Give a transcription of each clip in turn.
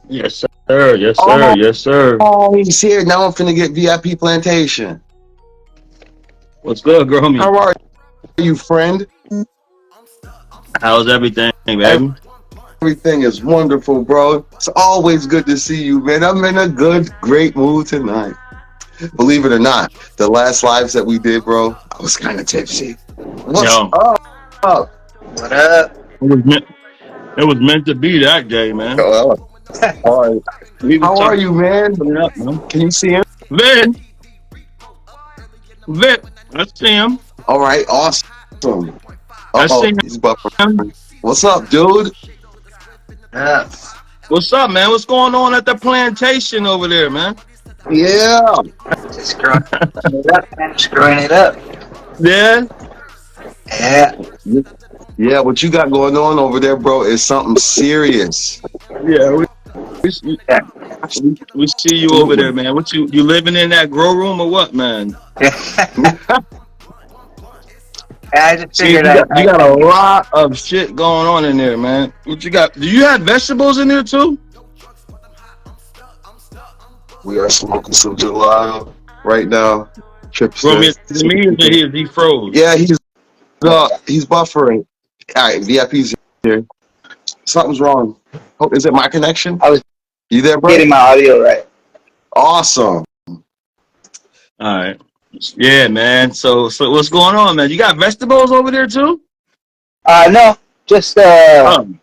Yes, sir. Yes, sir. Oh, Yes, sir. he's here. Now I'm finna get VIP Plantation. What's good, girl? Me. How are you, friend? How's everything, baby? Everything is wonderful, bro. It's always good to see you, man. I'm in a good, great mood tonight. Believe it or not, the last lives that we did, bro, I was kind of tipsy. What's Yo, up? What up? it was meant. It was meant to be that day, man. Oh, all right. We was How are talking you, man? it up, man. Can you see him? Vin, Vin, I see him. All right, awesome. I see Uh-oh, he's him. buffering. What's up, dude? Yeah. What's up, man? What's going on at the plantation over there, man? Yeah. Just growing it up, man. Just growing it up. Yeah. Yeah. Yeah, what you got going on over there, bro, is something serious. Yeah. We, see- Yeah. we see you over there, man. What you living in that grow room or what, man? I just See, figured you got a lot of shit going on in there, man. What you got? Do you have vegetables in there too? We are smoking some gelato right now. Bro, me, Tripsters. he froze. Yeah, he's buffering. All right, VIP's here. Something's wrong. Oh, is it my connection? I was You there, bro? getting my audio right. Awesome. All right. Yeah, man. So what's going on, man? You got vegetables over there too? No, just Um,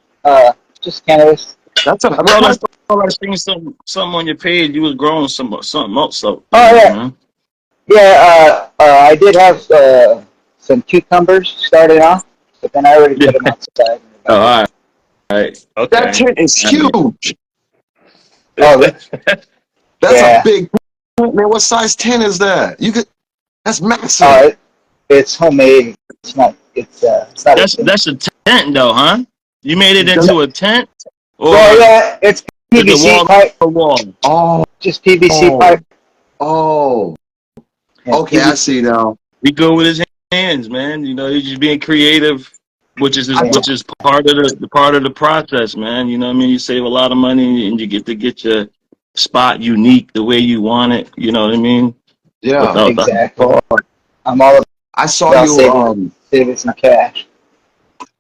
just cannabis. That's I thought I seen something on your page. You was growing something else. So, Oh yeah, man. yeah. I did have some cucumbers started off, but then I already Yeah. put them outside. Oh, all right. that Okay. tent is huge. Oh, That's yeah. a big tent, man. What size tent is that? That's massive. It's homemade. It's not. It's not. That's a tent though, huh? You made it into a tent, or Well, yeah, it's is it PVC wall pipe. to wall? Oh, Just PVC pipe. oh. Yeah, Okay, I PVC. see now. He go with his hands, man. You know, he's just being creative, which is I which is part of the process, man. You know what I mean? You save a lot of money and you get to get your spot unique the way you want it. You know what I mean? Yeah, Without the Exactly. I'm all I saw about you. saving some cash.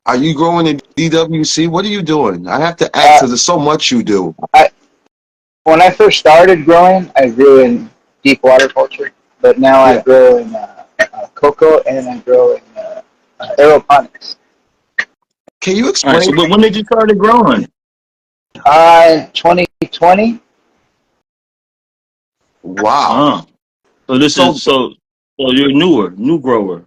Are you growing in DWC? What are you doing? I have to ask because there's so much you do. When I first started growing, I grew in deep water culture, but now I Yeah. grow in cocoa and I grow in aeroponics. Can you all right. explain? So, but when did you start growing? 2020. Wow. So this So is so you're new grower.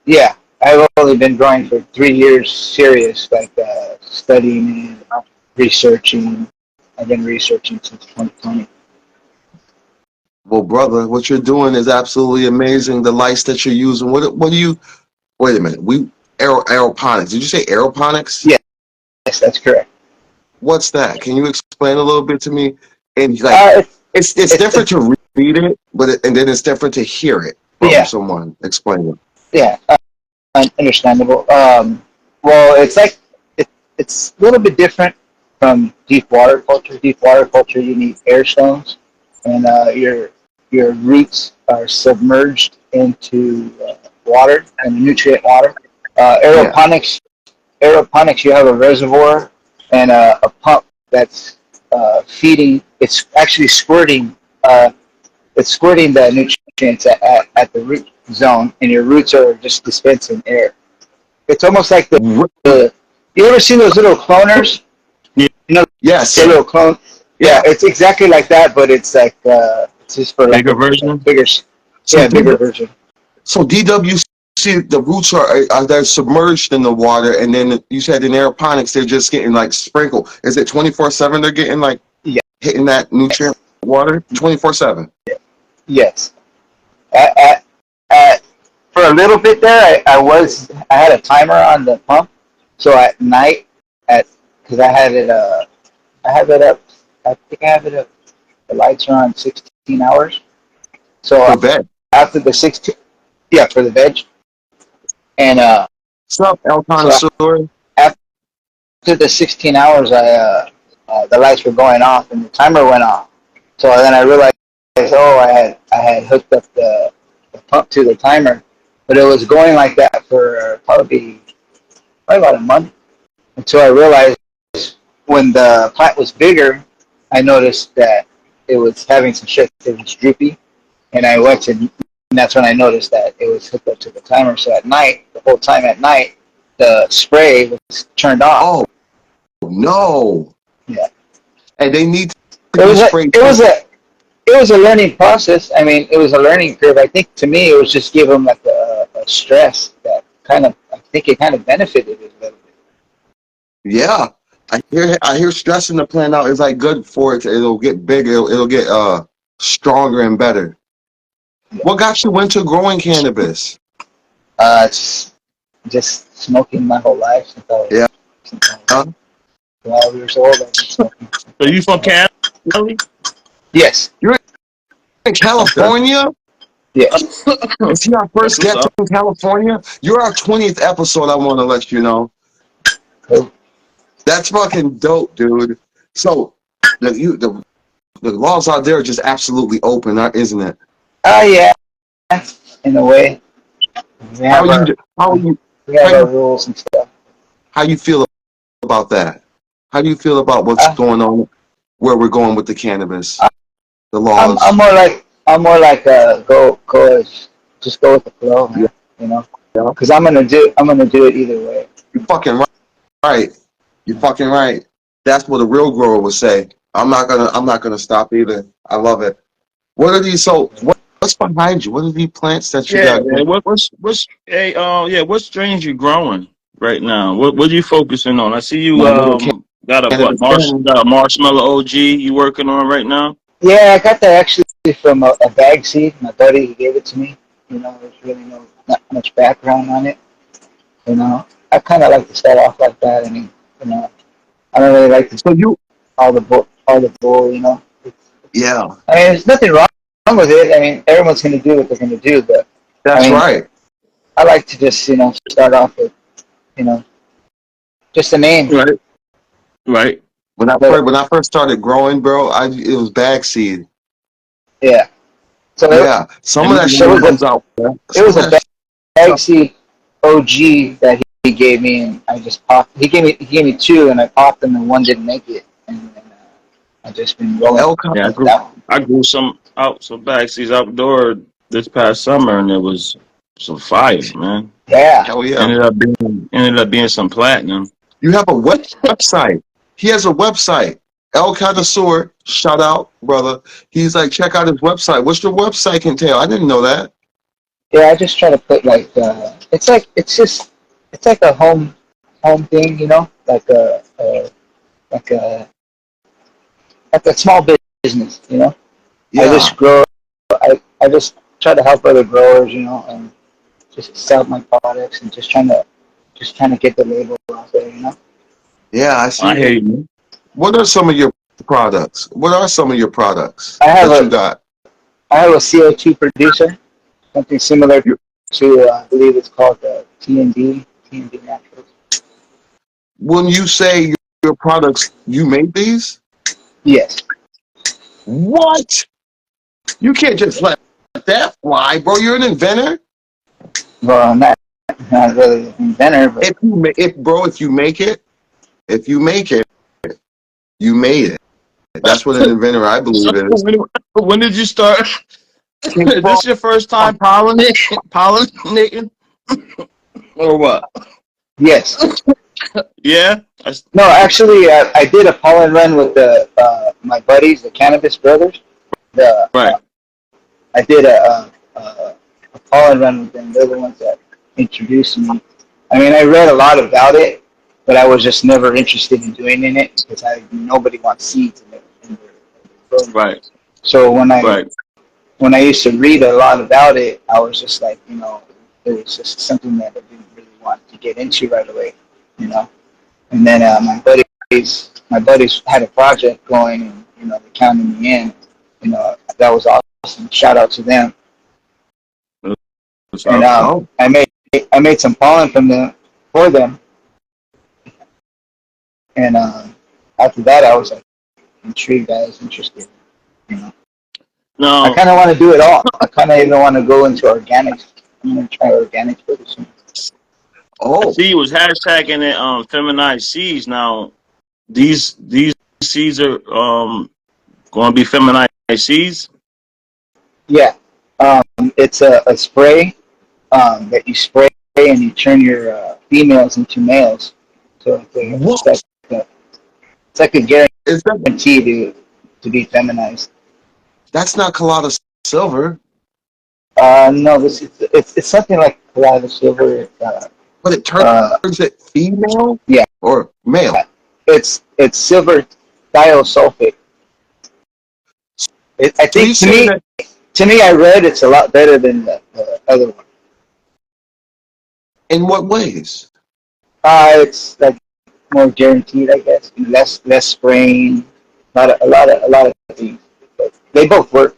Yeah, I've only been growing for 3 years, serious, like studying and researching. I've been researching since 2020. Well, brother, what you're doing is absolutely amazing. The lights that you're using. What do you? Wait a minute. Aeroponics. Did you say aeroponics? Yeah. Yes, that's correct. What's that? Can you explain a little bit to me? And like, Uh, it's different to read it, and then it's different to hear it from Yeah. someone explaining. yeah, understandable. Well, it's like it's a little bit different from deep water culture. Deep water culture, you need air stones, and your roots are submerged into water and nutrient water. Yeah. Aeroponics, you have a reservoir and a pump that's feeding. It's actually squirting. It's squirting the nutrients at the root zone, and your roots are just dispensing air. It's almost like the you ever seen those little cloners? Yeah. You know, Yes. the little clone. Yeah, it's exactly like that, but it's like it's just for like Bigger version? bigger, So bigger version. So DWC, the roots are they're submerged in the water, and then you said in aeroponics they're just getting like sprinkled. Is it 24/7? They're getting like Yeah. hitting that nutrient water 24/7. Yes. At, at, for a little bit there, I had a timer on the pump, so at night because I have it up. I think I have it up. The lights are on 16 hours. So For bed. after the 16, yeah, for the veg, and What's up, El so Connoisseur? after the 16 hours, the lights were going off and the timer went off. So then I realized, oh, I had hooked up the pump to the timer, but it was going like that for probably about a month until I realized when the plant was bigger, I noticed that it was having some shit. It was droopy, and I went to, and that's when I noticed that it was hooked up to the timer. So at night, the whole time at night, the spray was turned off. Oh no! Yeah, And they need to it be was sprayed. it was a learning process. I mean, it was a learning curve. I think to me, it was just give them like a stress that kind of, I think it kind of benefited it a little bit. Yeah, I hear stressing the plant out is like good for it. It'll get bigger. It'll get stronger and better. What got you into growing cannabis? Just smoking my whole life Yeah. since I was 12 years old. I've been smoking. So you from Canada? Really? Yes. You're in California? Yes. Is he our first That's guest what's in California? You're our 20th episode. I want to let you know. Cool. That's fucking dope, dude. So the laws out there are just absolutely open, isn't it? Oh yeah, in a way. We How have you our how you we have how our you rules and stuff. how you feel about that? How do you feel about what's Uh, going on, where we're going with the cannabis, the I'm laws? I'm more like just go with the flow, Yeah, man. You know, yeah. because I'm gonna do it either way. You're fucking right. You're fucking right. That's what a real grower would say. I'm not gonna stop either. I love it. What are these? So what's behind you? What are these plants that you Yeah, got? man. What's hey yeah, what strains you growing right now? What are you focusing on? I see you My little got a cannabis you got a marshmallow OG you working on right now? Yeah, I got that actually from a bag seed. My buddy, he gave it to me. You know, there's really not much background on it. You know, I kind of like to start off like that. I mean, you know, I don't really like to So you, all the bull. You know, yeah, I mean, there's nothing wrong with it. I mean, everyone's going to do what they're going to do, but I that's mean, right. I like to just start off with you know just a name. Right, right. But When I first started growing, bro, it was bag seed. yeah, so Yeah, some of And that it shit was comes out. it Some was of a that bag stuff. seed OG that he gave me, and I just popped. He gave me two, and I popped them, and one didn't make it, and I just been rolling El yeah, with that one. I grew some backseas outdoor this past summer, and it was some fire, man. Yeah, Hell yeah. Ended up being some platinum. You have a website. He has a website. El Connoisseur, shout out, brother. He's like, check out his website. What's your website entail? I didn't know that. yeah. I just try to put like it's like a home thing, like a like a small business, I Yeah. just grow. I just try to help other growers, and just sell my products and just trying to get the label out there. Yeah, I I see hear it. you. What are some of your products? What are some of your products I have that you a got? I have a CO2 producer, something similar You, to I believe it's called T&D Naturals. when you say your products, you made these? Yes. What? You can't just let that fly, bro. You're an inventor. Well, I'm not really an inventor, but If you make it, you made it. That's what an inventor, I So believe, is. when did you start? Think Is from this your first time pollinating, or what? yes. Yeah. No, actually, I did a pollen run with my buddies, the Cannabis Brothers. The Right. I did a pollen run with them. They're the ones that introduced me. I mean, I read a lot about it, but I was just never interested in doing in it because nobody wants seeds in their program. Right. So Right. when I used to read a lot about it, I was just like, it was just something that I didn't really want to get into right away, you know. And then my buddies had a project going, and they counted me in. That was awesome. Shout out to them. What's And up? oh, I made some pollen for them, and after that, I was like intrigued. I was interested. You know, I Now, kind of want to do it all. I kind of even want to go into organics. I'm gonna try organics pretty soon. I Oh, see you was hashtagging it feminized seeds. Now, these seeds are going to be feminized seeds. Yeah, it's a spray that you spray and you turn your females into males. So what it's like a is that? guarantee to be feminized. That's not colada silver, No, it's something like Colada Silver. but it Uh, turns it female yeah, or male. it's silver thiosulfate. I So you think saying that to me, I read it's a lot better than the other one. in what ways? It's like more guaranteed, I guess. Less spraying, a lot of things. But they both work.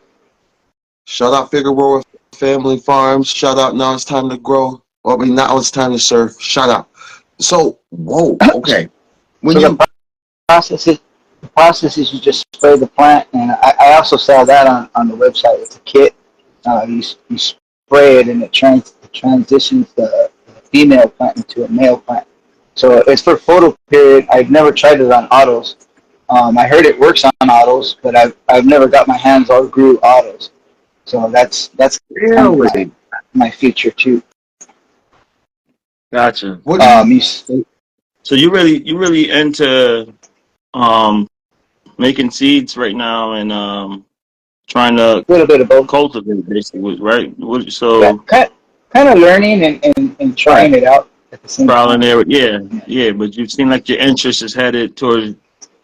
Shout out Figueroa Family Farms. Shout out Now It's Time to Grow. Well, I mean, Now It's Time to Surf. Shout out. So, whoa, okay. When So you process is the process is you just spray the plant, and I also sell that on the website. It's a kit. You spray it, and it transitions the female plant into a male plant. So it's for photo period. I've never tried it on autos. I heard it works on autos, but I've never got my hands or grew autos. So that's kind of really, my future too. Gotcha. what do you, So you really into um making seeds right now and trying to A little bit of both. cultivate basically, right? Yeah, So kind of learning and right? trying it out at the same trial time. and error, yeah. But you seem like your interest is headed towards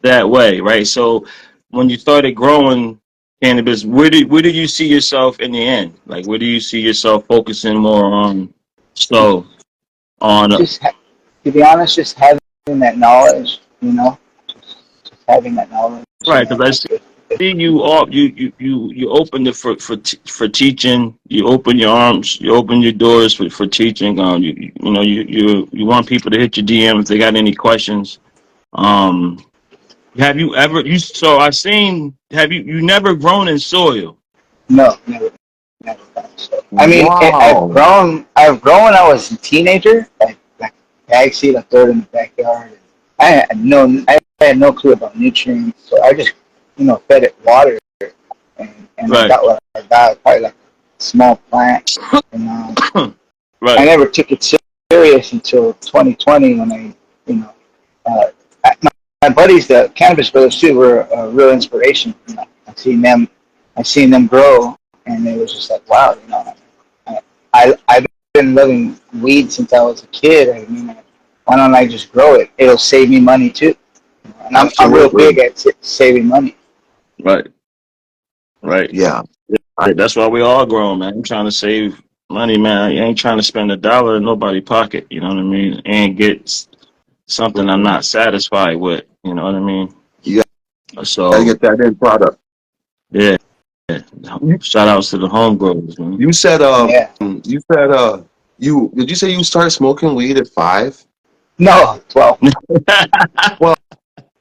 that way, right? So when you started growing cannabis, where do you see yourself in the end? Like where do you see yourself focusing more on? So on Just to be honest, just having that knowledge, just having that knowledge, right, and then because like see you off you opened it for teaching. You open your arms, you open your doors for teaching. You want people to hit your DM if they got any questions. um have you ever you so I seen have you never grown in soil? no, never done. So I mean, Wow. I've grown when I was a teenager, like bag seed, I throw it in the backyard. I had no clue about nutrients, so I just fed it water, and I Right. got what I got, probably like a small plant, and I Right. never took it serious until 2020 when you know, uh, my buddies, the Cannabis Brothers too, were a real inspiration. I seen them grow, and it was just like, wow, I've been loving weed since I was a kid. I mean, why don't I just grow it? It'll save me money too. And I'm real big Absolutely. at saving money. Right. Right. Yeah. Right. That's why we all grown, man. I'm trying to save money, man. I ain't trying to spend a dollar in nobody's pocket. You know what I mean? And get something I'm not satisfied with. You know what I mean? You gotta So get that end product. yeah. Shout outs to the home growers, man. You said Yeah. you said you did you say you started smoking weed at 5? No, 12. Well,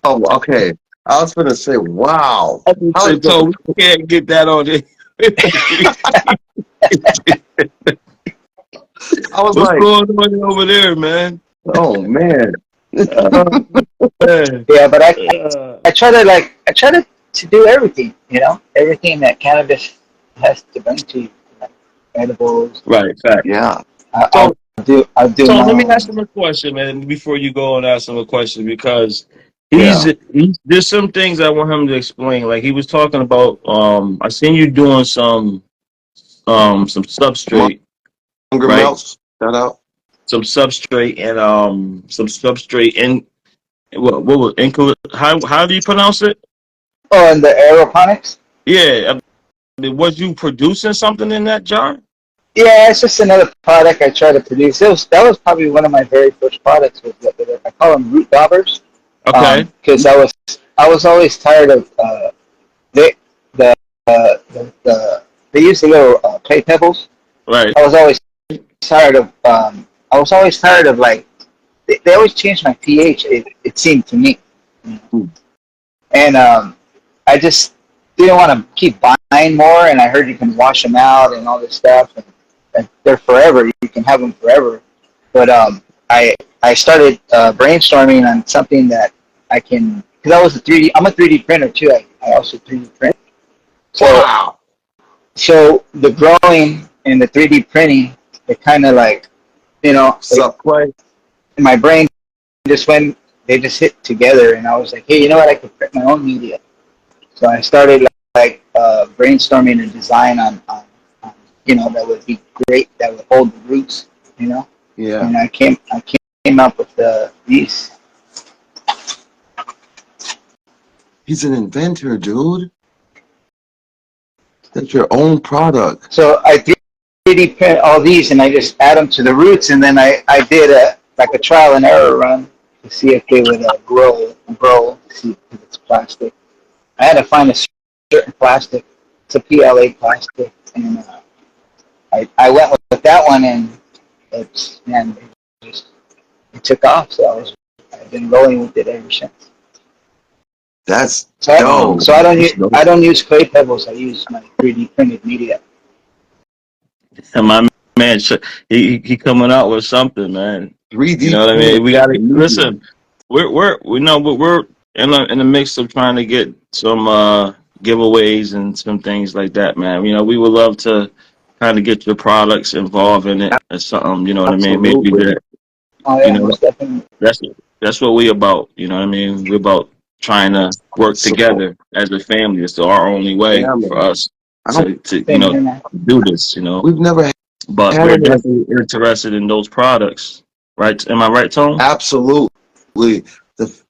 oh, okay. I was gonna say, wow. I just How said, does Toe, we can't get that on it. I was What's like, going on over there, man? oh man. Uh, man. Yeah, but Uh, I try to do everything, everything that cannabis has to bring to you, like edibles. right, fact. Yeah. I, So, I'll do so my let me own. ask him a question, man, before you go and ask him a question, because Yeah. there's some things I want him to explain. Like he was talking about, I seen you doing some substrate, Hunger right? melts. Shout out. Some substrate in what was how do you pronounce it? Oh, and the aeroponics. Yeah, I mean, was you producing something in that jar? Yeah, it's just another product I try to produce. That was probably one of my very first products. I call them root daubers, Okay, because I was always tired of they the they use the little clay pebbles. right. I was always tired of like they always change my pH. It seemed to me. And I just didn't want to keep buying more. And I heard you can wash them out and all this stuff, and they're forever. You can have them forever. But I started brainstorming on something that I can, because I was a 3D. I'm a 3D printer too. I also 3D print. So Wow. so the growing and the 3D printing, it kind of like, Sup, play? in my brain just went, they just hit together, and I was like, hey, you know what? I could print my own media. So I started like brainstorming a design on that would be great, that would hold the roots, Yeah. and I came up with these. He's an inventor, dude. That's your own product. So I 3D print all these, and I just add them to the roots, and then I did a trial and error run to see if they would grow, to see if it's plastic. I had to find a certain plastic. It's a PLA plastic, and I went with that one, and it took off. So I've been rolling with it ever since. That's So dope. so I don't use clay pebbles. I use my 3D printed media. And my man, he coming out with something, man. 3D. You know what I mean? We gotta printed listen. We're in the mix of trying to get some giveaways and some things like that, man. We would love to kind of get your products involved in it or something. You know what I mean? Maybe Absolutely. that. Oh You yeah, know, most definitely. that's what we about. You know what I mean? We're about trying to work So, together as a family. It's our only way yeah, for man. us I don't. to Same here, man. do this. We've never But had we're it. definitely interested in those products, right? Am I right, Tone? Absolutely.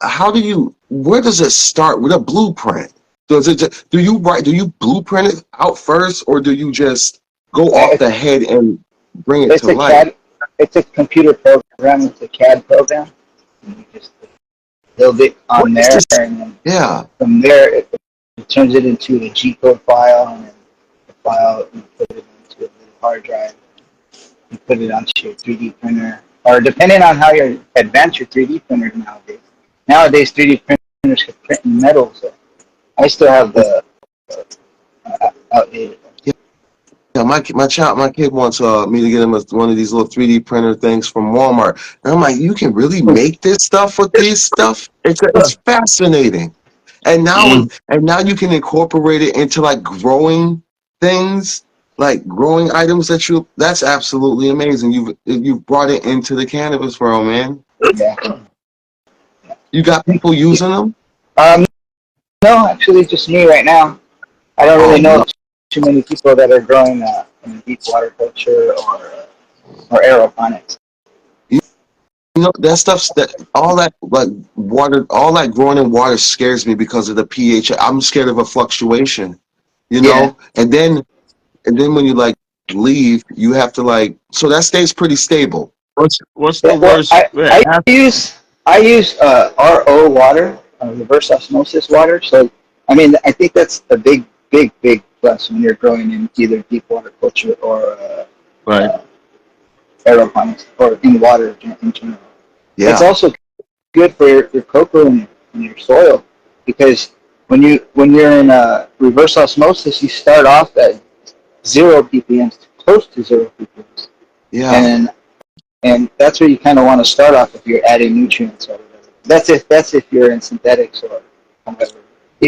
How do you? Where does it start with a blueprint? Does it? Do you write? Do you blueprint it out first, or do you just go off the head and bring it It's to a life? CAD. It's a computer program. It's a CAD program. And you just build it What on is there, this? and then Yeah, from there it turns it into a G code file, and then the file you put it into a little hard drive. You put it onto your 3D printer, or depending on how you advance your 3D printer nowadays. Nowadays, 3D printers can print in metal, so I still have the outdated ones. yeah. My kid wants me to get him one of these little 3D printer things from Walmart, and I'm like, you can really make this stuff with these stuff? It's fascinating. Mm. And now you can incorporate it into like growing things, like growing items that's absolutely amazing. You've brought it into the cannabis world, man. Yeah. You got people using them? Um, no, actually, just me right now. I don't Oh really know no. too many people that are growing in deep water culture or aeroponics. That stuff's that all that like water, all that growing in water scares me because of the pH. I'm scared of a fluctuation, Yeah. and then when you like leave, you have to so that stays pretty stable. What's the Yeah, well, worst? I use RO water, reverse osmosis water. So I mean, I think that's a big plus when you're growing in either deep water culture or Right. uh, aeroponics or in water in general. It's Yeah, also good for your cocoa and your soil because when you're in reverse osmosis, you start off at 0 ppm, close to 0 ppm, yeah. and that's where you kind of want to start off if you're adding nutrients or whatever. That's if you're in synthetics or whatever.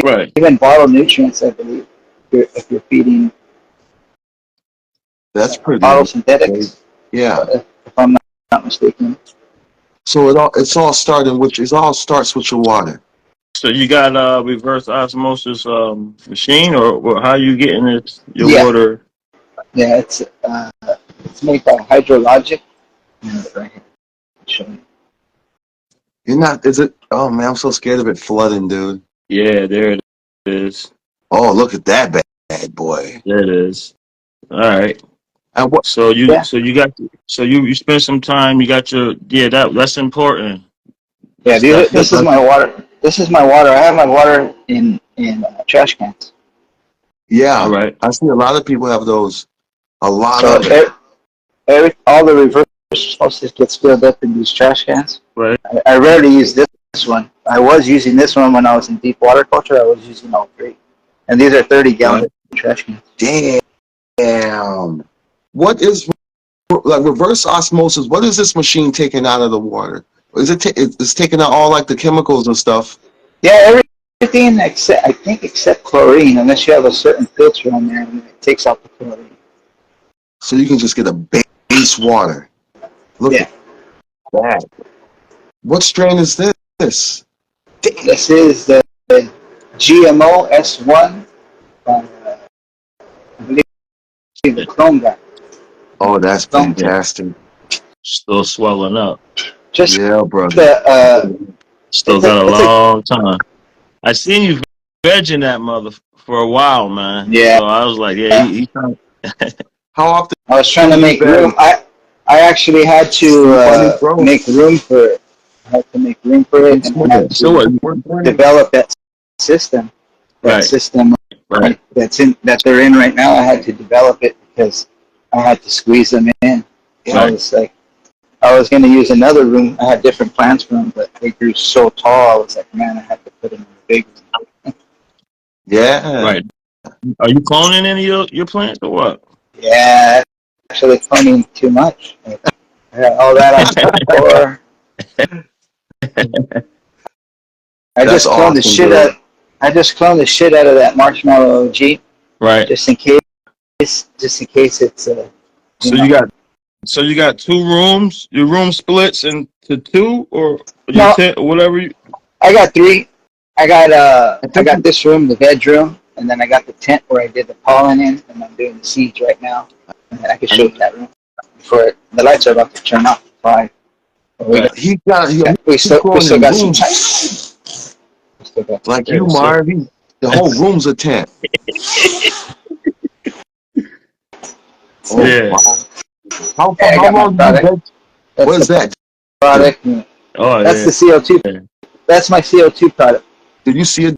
Right. Even bottled nutrients, I believe, if you're feeding That's pretty. bottled synthetics, Yeah. if I'm not mistaken. So it all starts with your water. So you got a reverse osmosis machine, or how you getting your Yeah, water? yeah, it's made by Hydrologic. Right here. Show you. You're not. Is it? Oh man, I'm so scared of it flooding, dude. Yeah, there it is. Oh, look at that bad boy. There it is. All right. And what? So Yeah, you spent some time. You got your that's important. yeah. That's definitely This is my water. This is my water. I have my water in trash cans. all Yeah, right. I see a lot of people have those. A lot So of it. all the reverse osmosis gets filled up in these trash cans. Right. I rarely use this this one. I was using this one when I was in deep water culture. I was using all three, and these are 30-gallon trash cans. Damn. What is like reverse osmosis? What is this machine taking out of the water? Is it? It's taking out all like the chemicals and stuff. Yeah, everything except chlorine, unless you have a certain filter on there, and it takes out the chlorine. So you can just get a base water. Look at that. What strain is this? Damn. This is the GMO S1. I believe the Chrome guy. Oh, that's fantastic. Still swelling up. Just yeah, brother. Still got a long time. I seen you vegging that mother for a while, man. Yeah. So I was like, yeah, he trying. How often? I was trying to make room. I actually had to make room for it. I had to make room for it, and I had to develop that system. That system that they're in right now. I had to develop it because I had to squeeze them in. I was like, I was going to use another room. I had different plans for them, but they grew so tall. I was like, man, I had to put them in the big room. Yeah. Right. Are you cloning any of your plants or what? Yeah, actually cloning too much. I got all that on the floor. I just cloned the shit out. I just cloned the shit out of that marshmallow OG. Right. Just in case it's So you got two rooms. Your room splits into two, or whatever. I got three. I got this room, the bedroom, and then I got the tent where I did the pollen in, and I'm doing the seeds right now. And I can show you that room before the lights are about to turn off. 5. We still got some time. Like you, Marv. The whole room's a tent. Yeah. How long do you bed? What is that? Product. Oh, that's the CO2. Yeah. That's my CO2 product. Did you see a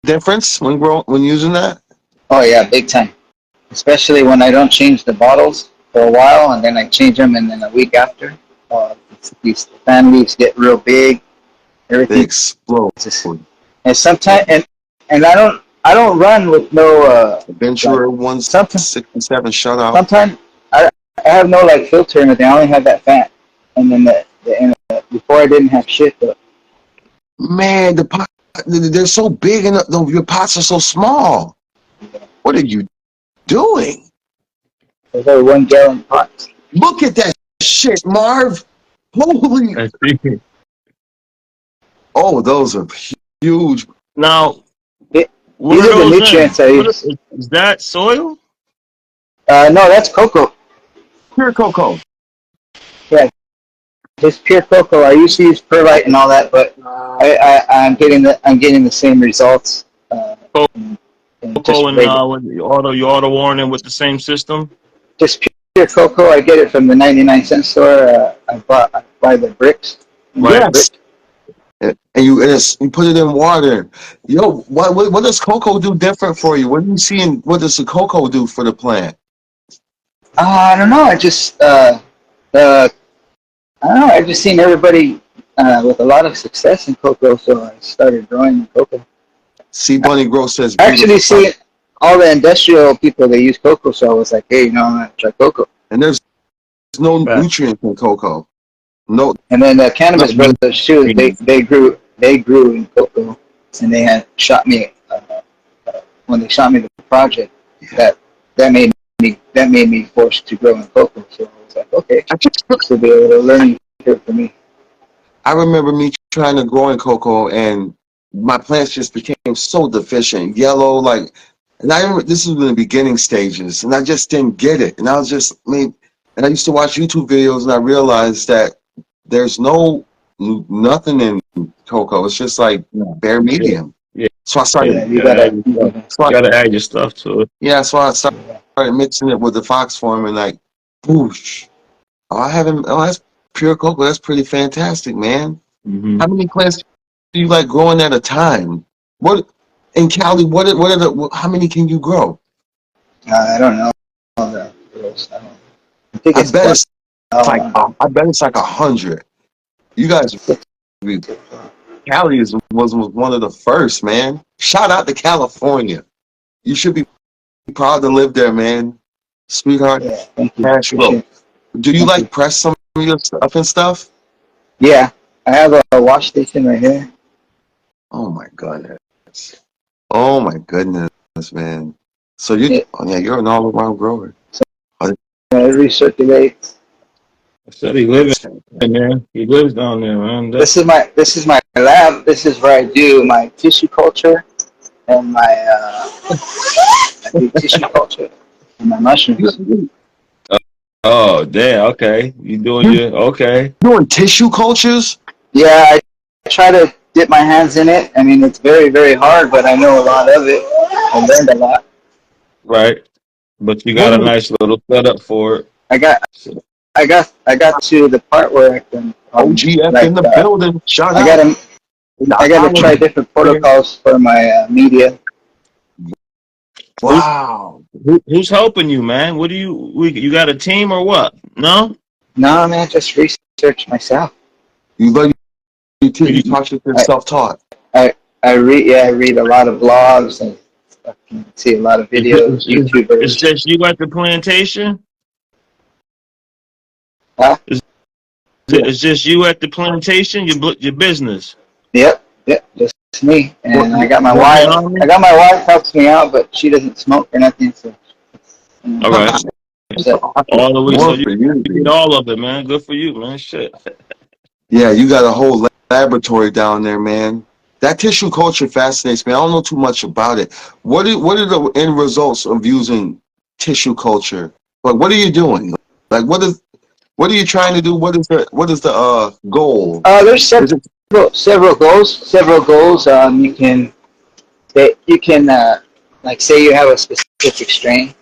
difference when using that? Oh yeah, big time. Especially when I don't change the bottles for a while, and then I change them, and then a week after, these fan leaves get real big. Everything they explode. And sometimes, and I don't run with no Ventura 167 shutout. Sometimes I have no like filter or anything. I only have that fan, and then before I didn't have shit. But man, the pot, they're so big and your pots are so small. What are you doing? Those are 1 gallon pots. Look at that shit, Marv. Holy. Oh, those are huge. Now, these are the nutrients I use. Is that soil? No, that's cocoa. Pure cocoa. Yeah, just pure cocoa. I used to use perlite and all that, but I'm getting the same results. Cocoa and you auto warning with the same system. Just pure cocoa. I get it from the 99-cent store. I buy the bricks. Yes. And you put it in water. Yo, what does cocoa do different for you? What are you seeing? What does the cocoa do for the plant? I don't know. I just I just seen everybody with a lot of success in cocoa, so I started growing cocoa. See, Bunny Grow says. I actually see all the industrial people they use cocoa, so I was like, hey, I'm gonna try cocoa. And there's no nutrients in cocoa. No. And then the Cannabis Brothers too. They grew in cocoa, and they had shot me when they shot me the project. Yeah. That made me forced to grow in cocoa. So I was like, okay, this will be a little learning curve for me. I remember me trying to grow in cocoa, and my plants just became so deficient, yellow, like. And I remember this was in the beginning stages, and I just didn't get it. And I was just, and I used to watch YouTube videos, and I realized that there's nothing in cocoa. It's just like bare medium. Yeah. So I started. You gotta add your stuff to it. Yeah, so I started mixing it with the Fox form, and like, whoosh. That's pure cocoa. That's pretty fantastic, man. Mm-hmm. How many plants do you like growing at a time? What in Cali? How many can you grow? I don't know. I bet it's like 100. You guys, Cali was one of the first, man. Shout out to California. You should be proud to live there, man. Sweetheart. Yeah, thank you. Cash flow. Appreciate it. Do you Thank like you. press some of your stuff and stuff? Yeah, I have a wash station right here. Oh my goodness. Oh my goodness, man. So It, you're an all around grower. Oh, it recirculates. I said he lives in there. He lives down there, man. This is my lab. This is where I do my tissue culture and my I do tissue culture and my mushrooms. Oh, damn. Okay. You doing You're your okay? doing tissue cultures? Yeah, I try to dip my hands in it. I mean, it's very, very hard, but I know a lot of it. I learned a lot. Right. But you What got a is nice little setup for it. I got, So, I got to the part where I can, OGF in like, the building? Shout I out. gotta, I gotta try different protocols for my media. Wow. who's helping you, man? What do you got a team or what? No? No, man, just research myself. You taught You, yourself I, self-taught. I read a lot of blogs and I can see a lot of videos, it's YouTubers. just you at the plantation? Huh? It's just you at the plantation, your business. Yep, just me. And I got my Working wife. on I it? got my wife helps me out, but she doesn't smoke or nothing. So, All right. so All the way, so More you for you, get dude. all of it, man. Good for you, man. Shit. Yeah, you got a whole laboratory down there, man. That tissue culture fascinates me. I don't know too much about it. What are the end results of using tissue culture? Like, what are you doing? Like, what are you trying to do? What is the goal? there's Is it several goals. Several goals. You can like say you have a specific strain.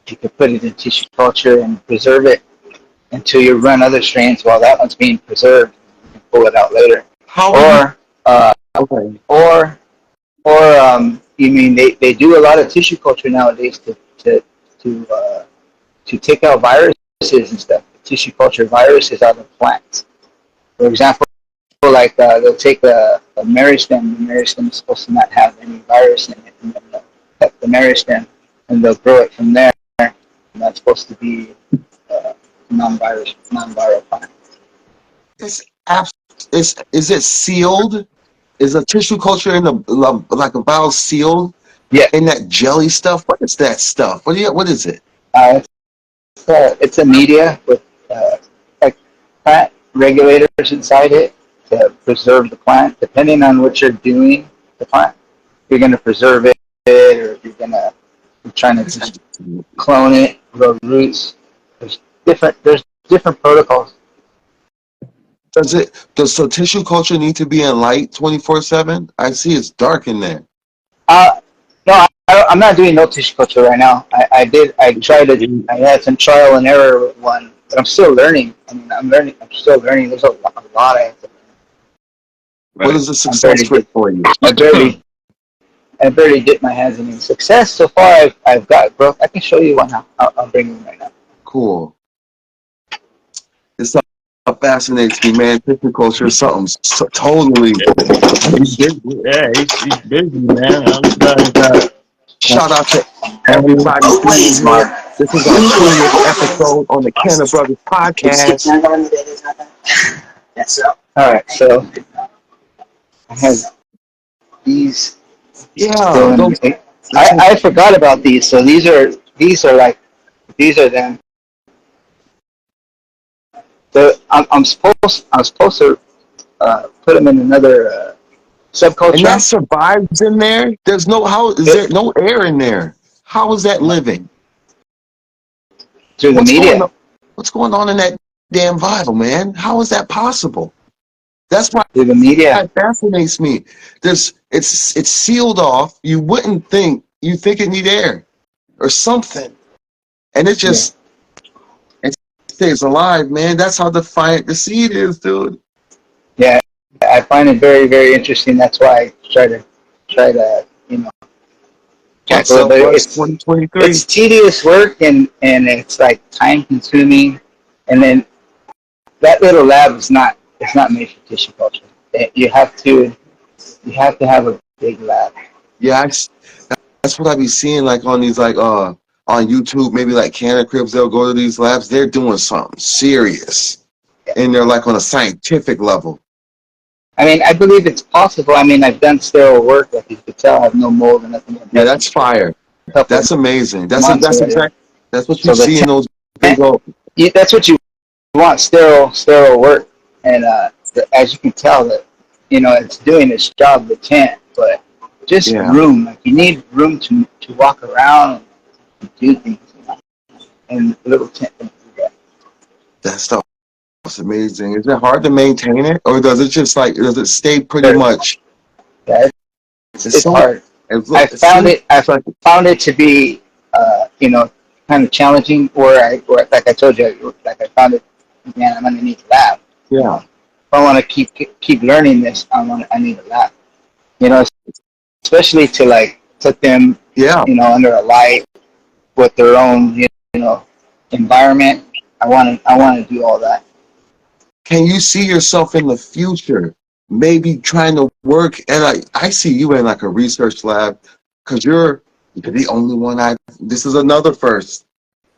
You can put it in tissue culture and preserve it until you run other strains while that one's being preserved. You can pull it out later. how are you? Or uh, Okay. or you mean they do a lot of tissue culture nowadays to to take out viruses and stuff. Tissue culture viruses out of plants. For example, like they'll take a meristem. The meristem is supposed to not have any virus in it, and then they'll cut the meristem and they'll grow it from there. And that's supposed to be non-viral plant. It's abs- is it sealed? Is a tissue culture in like a bottle sealed Yeah, in that jelly stuff? What is that stuff? What is it? uh, it's a media with like plant regulators inside it to preserve the plant. Depending on what you're doing, the plant, if you're going to preserve it, or if you're trying to just clone it, grow roots. There's different protocols. Does the tissue culture need to be in light 24/7? I see it's dark in there. Uh, no, I'm not doing no tissue culture right now. I tried it. I had some trial and error with one, but I'm still learning. I mean, I'm still learning. There's a lot I have to learn. What Right. is the success rate for you? I barely dipped my hands in it. Success so far. I've got growth. I can show you one now. I'll bring you right now. Cool. This stuff fascinates me, man. Tissue culture is something totally. He's busy. Yeah, he's busy, man. I'm glad. Shout out to everybody tuning here. This is our 20th episode on the Canna Brothers Podcast. All right, so I have these. Yeah, those, I forgot about these. So these are them. I'm supposed to put them in another and subculture that survives in there. There's no how is there no air in there? How is that living? through the media. What's going on in that damn vial, man? How is that possible? That's why Through the media. that fascinates me. It's sealed off. You wouldn't think it need air or something, and it just it stays alive, man. That's how defiant the seed is, dude. Yeah, I find it very, very interesting. That's why I try to Get tackle it. But Southwest 2023. it's tedious work and it's like time consuming. And then that little lab is not made for tissue culture. You have to You have to have a big lab. Yeah, that's what I be seeing like on these like on YouTube, maybe like Canna Cribs, they'll go to these labs, they're doing something serious. And they're like on a scientific level. I mean, I believe it's possible. I mean, I've done sterile work, like you could tell, I have no mold and nothing. Yeah, that's fire. That's amazing. That's exactly that's what you see in those big old. That's what you want, sterile work. And as you can tell, that it's doing its job, the tent, but just room. Like you need room to walk around and do things, and little tent. That stuff is amazing. Is it hard to maintain it, or does it stay pretty much? Yeah, it's hard. I found it to be kind of challenging, or like I told you, like I found it. Man, I'm gonna need a lab. Yeah. If I want to keep learning this, I need a lab. Especially to like put them, under a light with their own, environment. I want to do all that. Can you see yourself in the future, maybe trying to work? And I see you in like a research lab, because you're the only one. This is another first.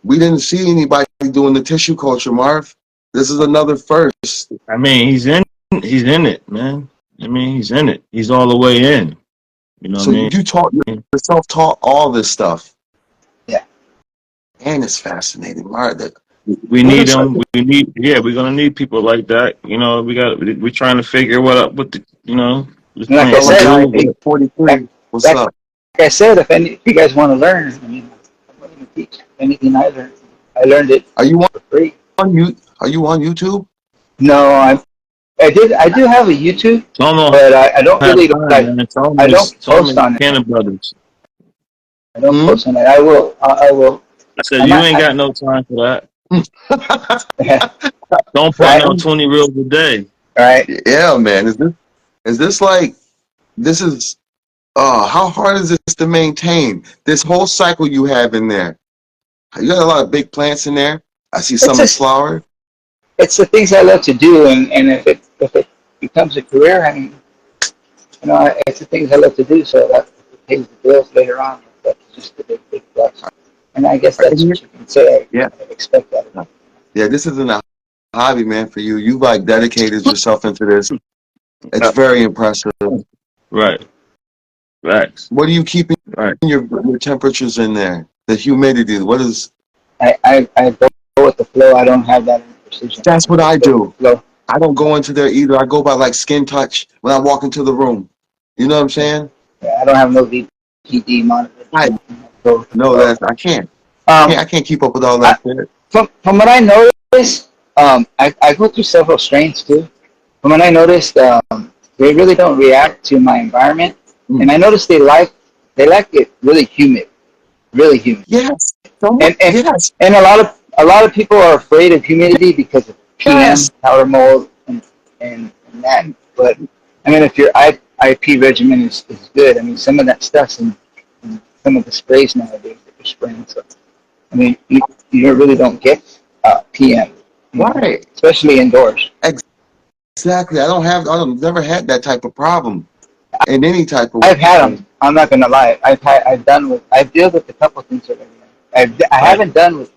We didn't see anybody doing the tissue culture, Marv. This is another first. I mean, he's in it, man. I mean, he's in it. He's all the way in. You know so what I mean? You taught yourself, taught all this stuff. Yeah. And it's fascinating, Marv. We need them. We're gonna need people like that. We're trying to figure what up with the, Like I said, 43. What's up? Like I said, if you guys want to learn, I mean, I'm willing to teach anything I learned. I learned it. Are you for free. Are you on YouTube? No, I do have a YouTube, but I don't really I don't post on it. Canna Brothers. I don't post on it. I will. I said you ain't got no time for that. Don't put no 20 reels a day. Right. Yeah, man. Is this like this is how hard is this to maintain? This whole cycle you have in there. You got a lot of big plants in there. I see some flower. It's the things I love to do, and if it becomes a career, I mean, it's the things I love to do, so that it pays the bills later on. That's just the big plus. And I guess that's what you can say. I expect that. Yeah, this isn't a hobby, man, for you. You like dedicated yourself into this. It's very impressive. Right. Facts. What are you keeping your temperatures in there? The humidity. What is? I go with the flow. I don't have that in precision. That's what I do. I don't go into there either. I go by like skin touch when I walk into the room. You know what I'm saying? Yeah, I don't have no VPD monitor. No, I can't. I can't keep up with all that shit. From what I noticed, I go through several strains too. From what I noticed, they really don't react to my environment, and I noticed they like it really humid. Yes. And a lot of people are afraid of humidity because of PM, powder mold, and that. But I mean, if your IP regimen is good, I mean, some of that stuff's in some of the sprays nowadays that you're spraying. So I mean, you really don't get PM, right? Especially indoors. Exactly. I've never had that type of problem in any type of. I've had them. I'm not gonna lie. I've dealt with a couple of things already. I haven't done with.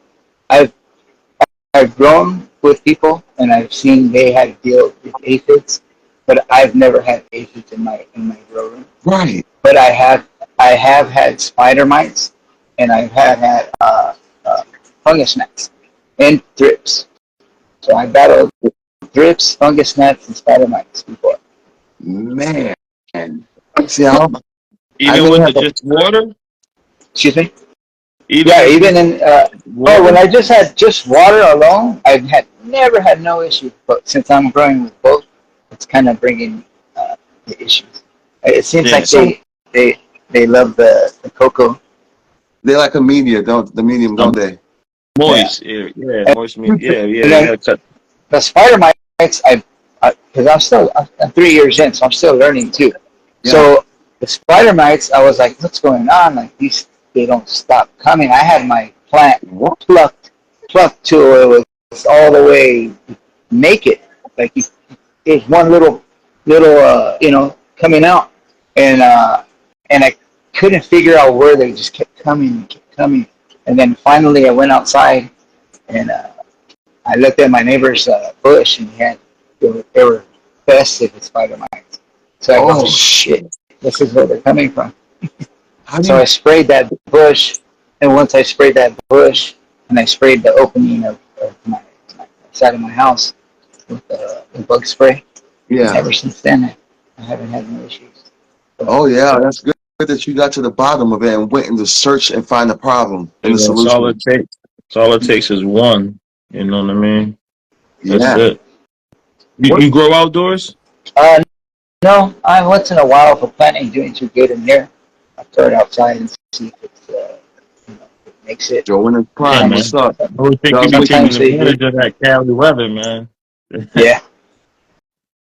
I've grown with people, and I've seen they had to deal with aphids, but I've never had aphids in my grow room. Right. But I have had spider mites, and I've had fungus gnats and thrips. So I battled thrips, fungus gnats, and spider mites before. Man, see, even with just water. Excuse me. Even in when I just had just water alone, I've never had no issue. But since I'm growing with both, it's kind of bringing the issues. It seems like they love the cocoa. They like a medium, don't they? Moist, moist meat. Yeah. The spider mites, because I'm 3 years in, so I'm still learning too. Yeah. So the spider mites, I was like, what's going on? Like they don't stop coming. I had my plant plucked till it was all the way naked. Like it's one little coming out, and I couldn't figure out where they just kept coming and kept coming. And then finally, I went outside and I looked at my neighbor's bush, and they were infested with spider mites. So I go, shit, this is where they're coming from. So I sprayed that bush, and once I sprayed that bush, and I sprayed the opening of my side of my house with the bug spray. Yeah. Ever since then, I haven't had no issues. Oh yeah, that's good that you got to the bottom of it and went into search and find the problem and the solution. All it takes. All it takes is one. You know what I mean? That's it. You grow outdoors? No. I once in a while, if a plant ain't doing too good in here, I throw it outside and see if it's, it makes it. Joe in his prime. What's up? I always think you be taking advantage of that Cali weather, man. Yeah.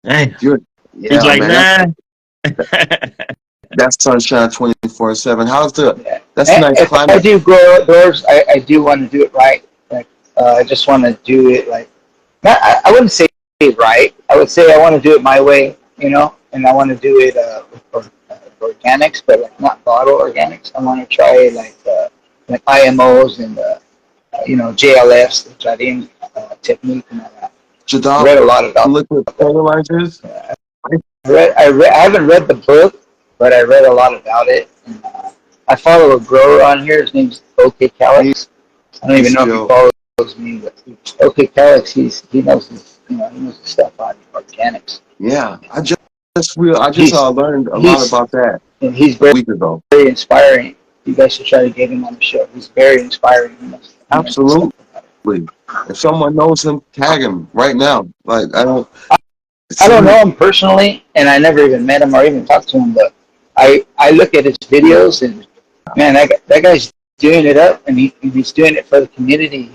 Hey. Yeah, he's like, man, that's sunshine 24/7. How's that's and nice if climate. I do grow outdoors, I do want to do it right. Like, I just want to do it like, I wouldn't say right. I would say I want to do it my way, and I want to do it with organics, but like not bottle organics. I want to try like IMOs and JLFs, the Jardine technique and all that. I read a lot about liquid fertilizers. I haven't read the book, but I read a lot about it. And, I follow a grower on here. His name's OK Calix. I don't even know if he follows me, but OK Calix, he knows his, he knows the stuff on organics. Yeah, I just learned a lot about that. And he's a week ago. Very inspiring. You guys should try to get him on the show. He's very inspiring. Absolutely. If someone knows him, tag him right now. Like I don't know him personally, and I never even met him or even talked to him. But I look at his videos, and man, that guy's doing it up, and he's doing it for the community.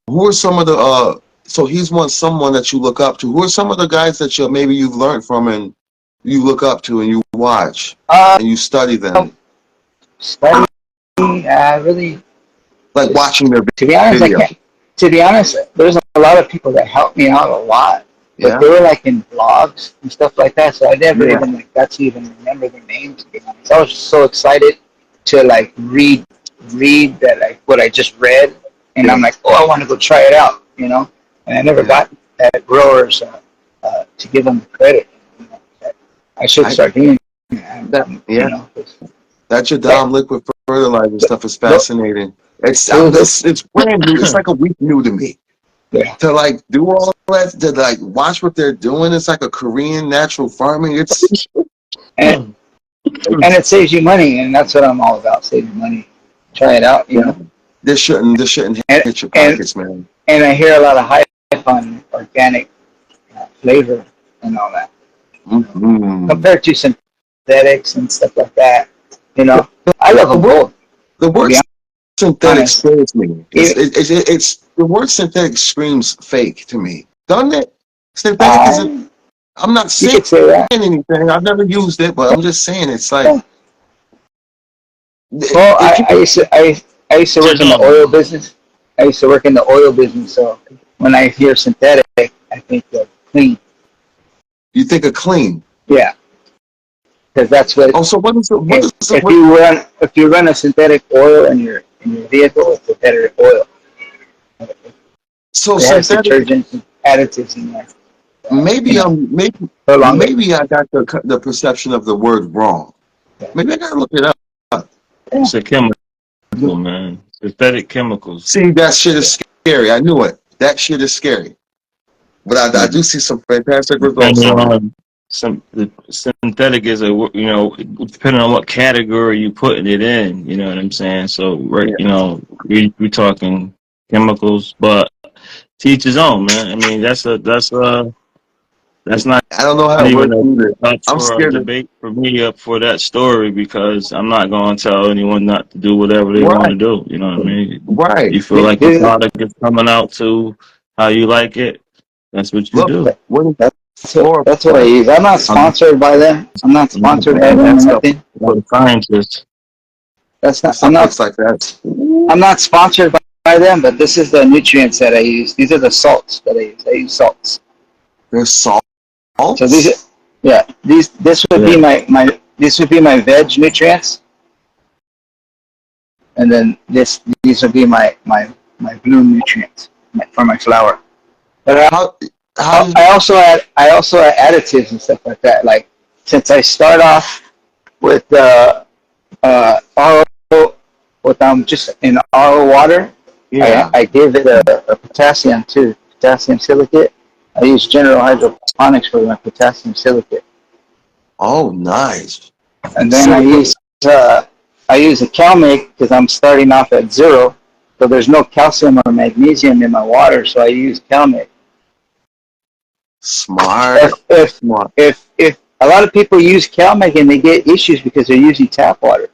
Who are some of the so he's someone that you look up to? Who are some of the guys that maybe you've learned from and you look up to and you watch and you study them? Really. Like watching their to be honest, video. To be honest, there's a lot of people that help me out a lot. But they were like in blogs and stuff like that, so I never even got to even remember their names. I was just so excited to like read that what I just read, and I'm like, I want to go try it out, And I never got that growers to give them the credit. I should start doing that. That Jadam liquid fertilizer stuff is fascinating. It's brand new. It's like a week new to me. Yeah. To like do all that, to like watch what they're doing. It's like a Korean natural farming. And it saves you money, and that's what I'm all about, saving money. Try it out, This shouldn't hit your pockets, man. And I hear a lot of hype on organic flavor and all that. Mm-hmm. Compared to synthetics and stuff like that, I love them both. The word synthetic scares me. It's the word synthetic screams fake to me, doesn't it? Synthetic isn't. I'm not saying anything. I've never used it, but I'm just saying it's like. Well, I used to work in the oil business. So when I hear synthetic, I think of clean. You think of clean? Yeah. Because that's what. Oh, so what is it? If you run a synthetic oil in your vehicle, it's a better oil. So it has detergents and additives in there. Maybe I got the perception of the word wrong. Yeah. Maybe I gotta look it up. It's a chemical, man. Synthetic chemicals. See, that shit is scary. I knew it. That shit is scary. But I do see some fantastic results. The synthetic is depending on what category you putting it in, you know what I'm saying? So we're talking chemicals, but to each his own, man. I mean that's not. I don't know how it works either. I'm scared debate for me up for that story because I'm not going to tell anyone not to do whatever they want to do. You know what I mean? Right. You feel like the product is coming out to how you like it. That's what you do. That's what I use. I'm not sponsored by them. I'm not sponsored by them or nothing. For the scientists. I'm not sponsored by them, but this is the nutrients that I use. These are the salts that I use. I use salts. There's salt. So these Yeah, this would be my veg nutrients, and then these would be my bloom nutrients for my flower. But How how does I also add additives and stuff like that. Like since I start off with RO with just in RO water, yeah? I gave it a potassium too, potassium silicate. I use General Hydroponics for my potassium silicate, Oh, nice. and then Silicate. I use a CalMake because I'm starting off at zero, so there's no calcium or magnesium in my water, so I use CalMake. Smart. If if Smart. if a lot of people use CalMake and they get issues because they're using tap water.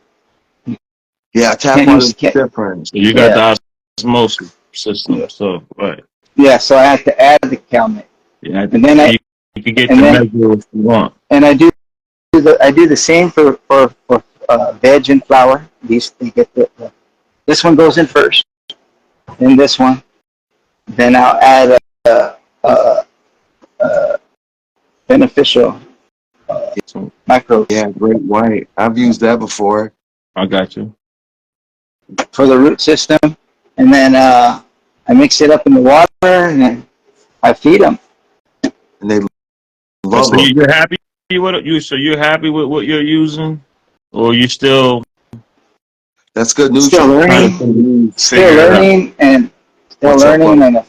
Yeah, tap Can't water use is different. So you got yeah the osmosis system. So right. yeah. So I have to add the CalMake, Yeah, and then I you can get and the then measure if you want. and I do the same for veg and flour. These they get this one goes in first, then this one, then I'll add a, a beneficial So microbes Yeah, great white. I've used that before, I got you. for the root system, and then I mix it up in the water, and then I feed them. and they Oh, love so them. you're happy with it? So you're happy with what you're using, or you still That's good Still nutrient. trying learning, to still figure it out? learning, and still What's up, learning, bud?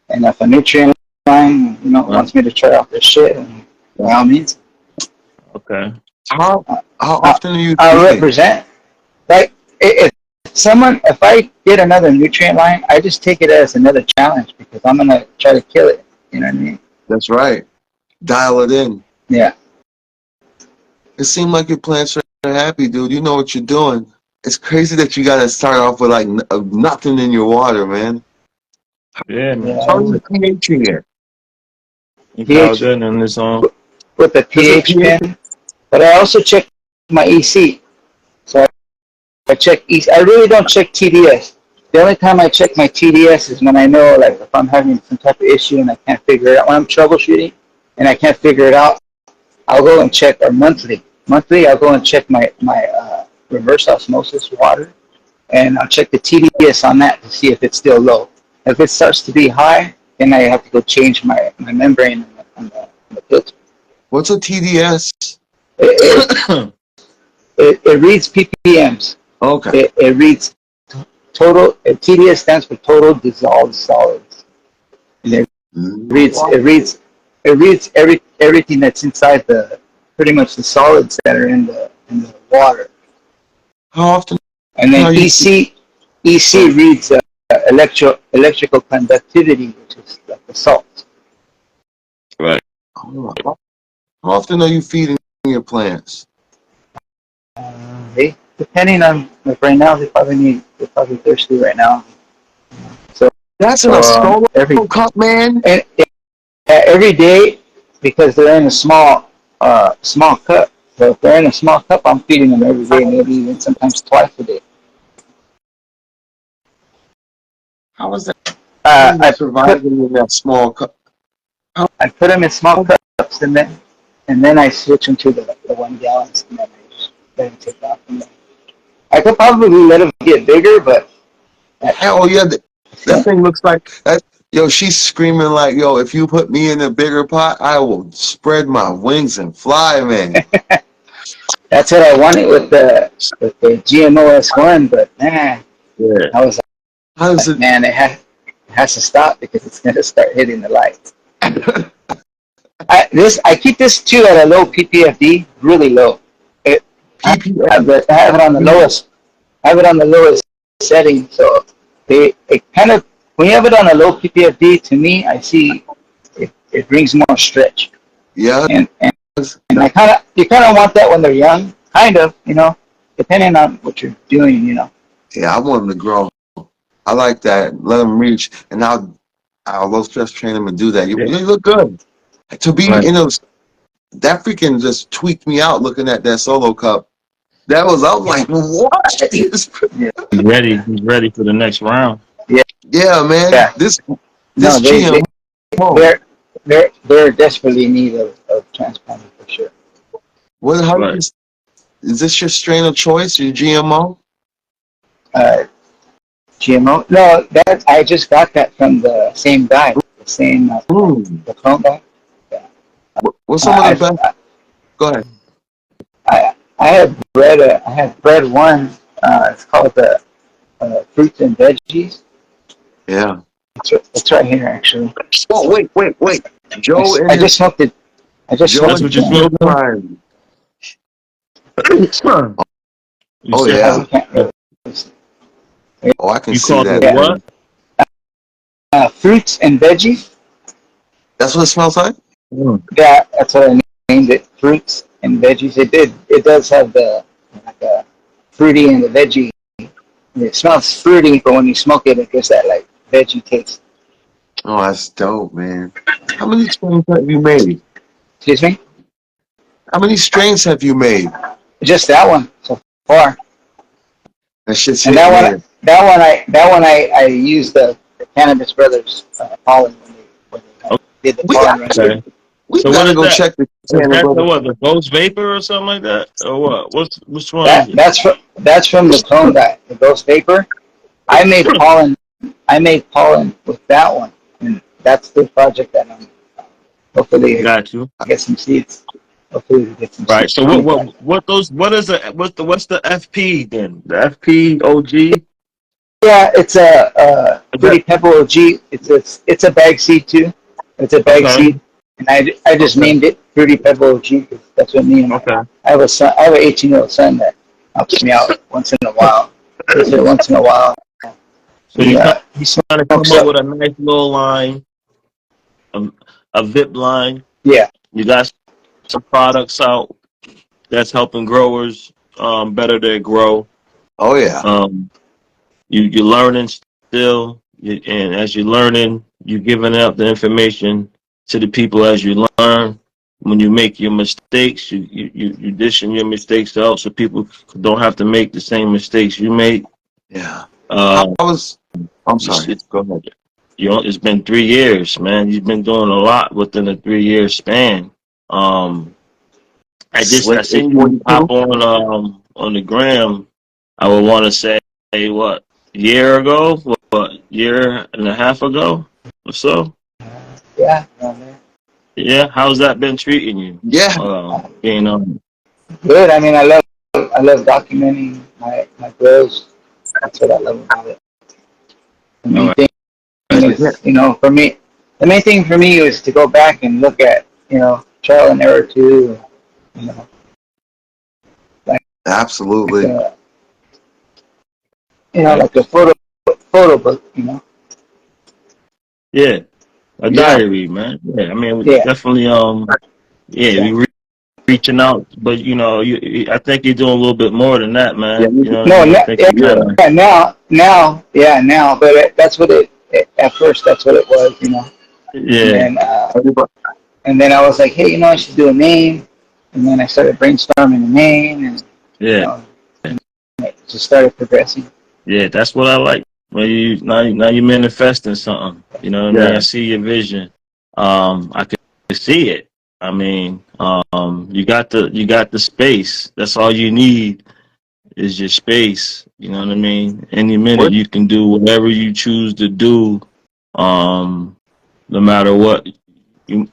and if a nutrient line, Right. wants me to try out this shit, and by all means, Okay. How uh, how I- often are you I'll feeding? represent. Like if I get another nutrient line, I just take it as another challenge because I'm gonna try to kill it. You know what I mean? That's right. Dial it in. Yeah. It seems like your plants are happy, dude. You know what you're doing. It's crazy that you got to start off with like nothing in your water, man. Yeah, man. How are Yeah. you pHing it? You dialed pH in on this on. with the Does it pH pH? pen, but I also check my EC. So I check EC. I really don't check TDS. The only time I check my TDS is when I know, like, if I'm having some type of issue and I can't figure it out. When I'm troubleshooting and I can't figure it out, I'll go and check, or monthly. Monthly, I'll go and check my reverse osmosis water, and I'll check the TDS on that to see if it's still low. If it starts to be high, then I have to go change my membrane on the filter. What's a TDS? It, it reads ppms. Okay. It reads total. TDS stands for total dissolved solids. And reads it reads it reads everything that's inside pretty much the solids that are in the water. How often And then are you? EC reads electrical conductivity, which is like the salt. Right. How often are you feeding your plants? Depending on, like, right now, they're probably thirsty right now. So That's in a solo every cup, man. and every day, because they're in a small cup. So if they're in a small cup, I'm feeding them every day, maybe even sometimes twice a day. How is that? Uh, I put Surviving in that small cup. I put them in small cups, and then I switch them to the 1 gallons, and then I just let them take off from there. I could probably let them get bigger, but Hell yeah, that thing looks like that. Yo, she's screaming like, yo, if you put me in a bigger pot, I will spread my wings and fly, man. that's what I wanted with the GMO S1. But man, Yeah. I was How does like, it? man, it has to stop because it's gonna start hitting the lights. I keep this too at a low ppfd, really low. I PPF? I have it on the lowest. I have it on the lowest setting, so it kind of, when you have it on a low ppfd, to me, I see it brings more stretch, Yeah. and you kind of want that when they're young, kind of, depending on what you're doing, Yeah, I want them to grow. I like that. Let them reach, and I'll low stress train them and do that. You Yeah. look good. To be Right. that freaking just tweaked me out looking at that solo cup. I'm like, what? Yeah, He's ready for the next round. Yeah, man. yeah. This No, GMO. they're desperately in need of of transplanting for sure. How Right. is this your strain of choice? Your GMO? Uh, GMO? No, that I just got that from the same guy, the same Hmm. the clone guy. Yeah. What's some of the I, best? Go ahead. I have bred one. It's called the fruits and veggies. Yeah. It's right here actually. Oh, wait. Joe and I his just smoked it. I just Joe That's smoked and what it you're his down. good smoking? time. You Oh said yeah. I can't really. Oh, I can you see called that, it Yeah. what? man. Fruits and veggies. That's what it smells like. Mm. Yeah, that's what I named it. Fruits and veggies. It does have the like fruity and the veggie. It smells fruity, but when you smoke it, it gives that like veggie taste. Oh, that's dope, man. How many strains have you made? Excuse me. How many strains have you made? Just that one so far. That shit's And hitting, man. that one I used the Cannabis Brothers pollen when they did the We pollen run. Okay. we So what gotta is go that? check the Is Canna that the Brothers. what? The ghost vapor or something like that? Or what? Which one is it? That's from the clone guy, the Ghost Vapor. I made pollen. I made pollen with that one, and that's the project that I'm hopefully Got you. get some seeds. Hopefully we get some Right. seeds So from the project. what's the FP then? The FP OG? Yeah, it's a Is that fruity pebble OG. It's a bag seed too. It's a bag okay? seed, and I just Okay. named it fruity pebble OG because that's what me and my Okay. I have a son. I have an 18-year-old son that helps me out once in a while. He's here once in a while. So you kind He of come smokes up up. with a nice little line, a, a VIP line. Yeah, You got some products out that's helping growers better their grow. Oh yeah. Um, you're learning still, and as you're learning, you're giving out the information to the people as you learn. When you make your mistakes, you dishing your mistakes out so people don't have to make the same mistakes you make. Yeah. How Uh, was I'm it's, sorry. it's, Go ahead. it's been 3 years, man. You've been doing a lot within a 3 year span. Um, I Slick seen you hop 42? on the gram. I would want to say what year ago, what year and a half ago or so. yeah, no, man. Yeah, how's that been treating you? Yeah. Being on. Good. I mean, I love documenting my grows. That's what I love about it. The All main right. thing Yeah. is, for me, the main thing for me is to go back and look at, trial and error too. You know, like Absolutely. a, Okay. like a photo book. Yeah, a Yeah. diary, man. Yeah, I mean, we Yeah, definitely. Yeah, exactly. reaching out, but I think you're doing a little bit more than that, Yeah. man. You know what I No, mean? I no, think yeah, you kind of. now, but that's what at first that's what it was. And Yeah, then Everybody. I was like, hey, I should do a name, and then I started brainstorming a name, and you yeah, know, it just started progressing. yeah. That's what I like. When now you manifesting something. You know what I mean? Yeah. I see your vision. I can see it. I mean, you got the space. That's all you need is your space. You know what I mean? Any minute What you can do whatever you choose to do. No matter what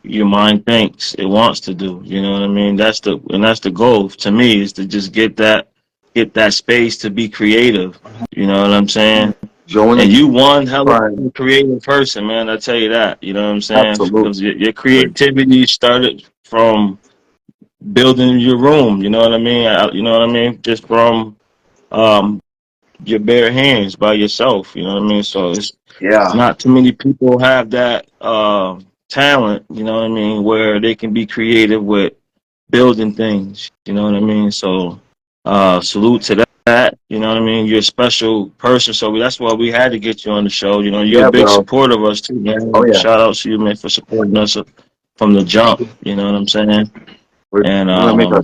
your mind thinks it wants to do. You know what I mean? That's the goal to me is to just get that space to be creative. You know what I'm saying? Joe and And his you one hell of prime. a creative person, man. I tell you that. You know what I'm saying? Absolutely. Because your creativity started from building your room. You know what I mean? You know what I mean? Just from um, your bare hands by yourself. You know what I mean? So it's Yeah. not too many people have that talent, you know what I mean, where they can be creative with building things, you know what I mean? So salute to that, you know what I mean? You're a special person, so that's why we had to get you on the show. You know, you're a Yeah, big bro. supporter of us too, Oh man. yeah. Shout out to you, man, for supporting us from the Thank jump, you. you know what I'm saying? And We're gonna make a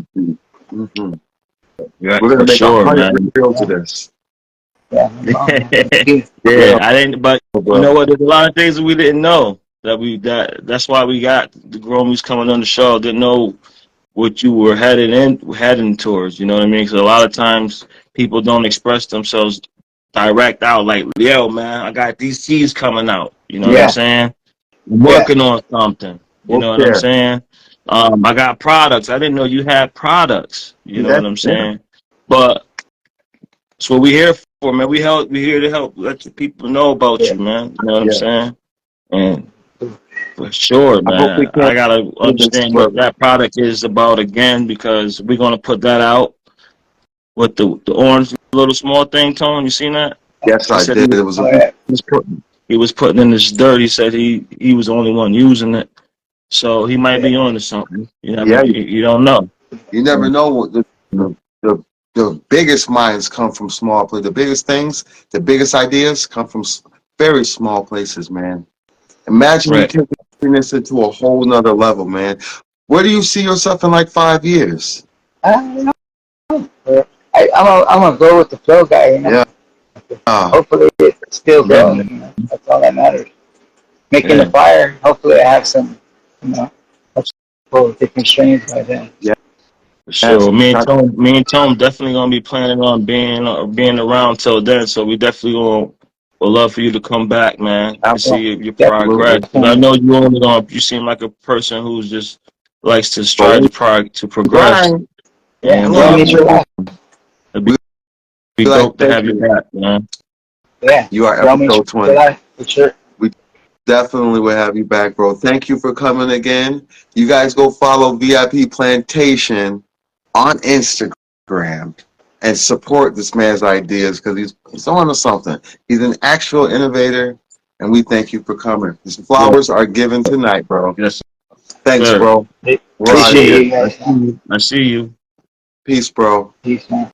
hmm yeah, we're gonna for make a sure, 100 man. real to this. Yeah, no problem, man. Thank you. Yeah, Yeah, I didn't, but you bro. know what? There's a lot of things that we didn't know. That's why we got the Gromies coming on the show. Didn't know what you were heading towards. You know what I mean? Because a lot of times people don't express themselves direct out. Like, yo, man, I got these keys coming out. You know what I'm Yeah, saying? I'm yeah, working on something. You We'll know what I'm share. saying? I got products. I didn't know you had products. You know Yeah, what I'm yeah, saying? But that's what we here for, man. We here to help let the people know about yeah. you, man. You know what I'm yeah. saying? And for sure, I hope we man. can I gotta do this understand for. what that product is about again because we're gonna put that out with the orange little small thing, Tone. You seen that? Yes, He I said did. It was a Oh, yeah. he was putting in his dirt. He said he was the only one using it, so he might Yeah. be on to something. yeah. You don't know. You never know what the the biggest minds come from small places. The biggest things, the biggest ideas come from very small places, man. Imagine you Right. taking this into a whole nother level, man. Where do you see yourself in like 5 years? I don't know. I'm a go with the flow guy, you know. Yeah. Uh, Hopefully it's still Yeah. going, you know. That's all that matters. Making the Yeah. fire. Hopefully I have some, you know, couple different strains by then. yeah. For Yes. sure. Me and Tom definitely gonna be planning on being around till then. So we definitely gonna would love for you to come back, man, to Yeah, see your progress. Absolutely. But I definitely. know you only gonna you seem like a person who's just likes to But strive to progress, grind. Yeah, and you don't need your life. it'd We be like dope to thank have you you. back, man. Yeah, You are you don't need episode your 20. life for sure. We definitely will have you back, bro. Thank you for coming again. You guys go follow VIP Plantation on Instagram and support this man's ideas because he's on to something. He's an actual innovator, and we thank you for coming. These Yeah. flowers are given tonight, bro. Yes, Thanks, sir. bro. We're out of Appreciate here. you guys, man. I see you. Peace, bro. Peace, man.